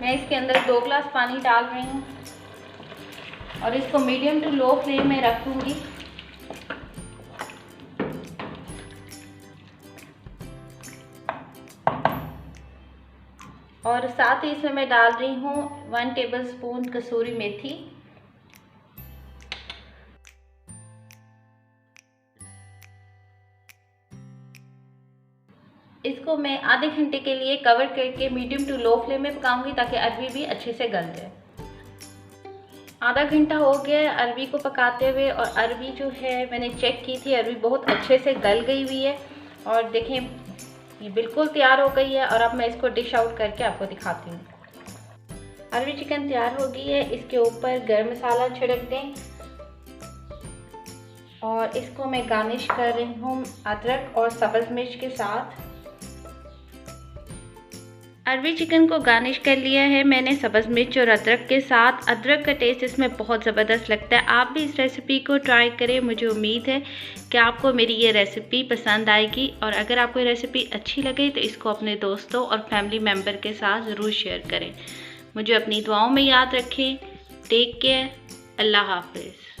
मैं इसके अंदर 2 ग्लास पानी डाल रही हूँ और इसको मीडियम टू लो फ्लेम में रखूँगी। और साथ ही इसमें मैं डाल रही हूँ 1 टेबलस्पून कसूरी मेथी। इसको मैं आधे घंटे के लिए कवर करके मीडियम टू लो फ्लेम में पकाऊंगी ताकि अरबी भी अच्छे से गल जाए। आधा घंटा हो गया है अरबी को पकाते हुए और अरबी जो है मैंने चेक की थी, अरबी बहुत अच्छे से गल गई हुई है और देखें ये बिल्कुल तैयार हो गई है। और अब मैं इसको डिश आउट करके आपको दिखाती हूँ। अरबी चिकन तैयार हो गई है। इसके ऊपर गरम मसाला छिड़क दें और इसको मैं गार्निश कर रही हूँ अदरक और सब्ज़ मिर्च के साथ। अरबी चिकन को गार्निश कर लिया है मैंने सब्ज़ मिर्च और अदरक के साथ। अदरक का टेस्ट इसमें बहुत ज़बरदस्त लगता है। आप भी इस रेसिपी को ट्राई करें। मुझे उम्मीद है कि आपको मेरी ये रेसिपी पसंद आएगी और अगर आपको ये रेसिपी अच्छी लगे तो इसको अपने दोस्तों और फैमिली मेम्बर के साथ ज़रूर शेयर करें। मुझे अपनी दुआओं में याद रखें। Take care. अल्लाह हाफ़िज़।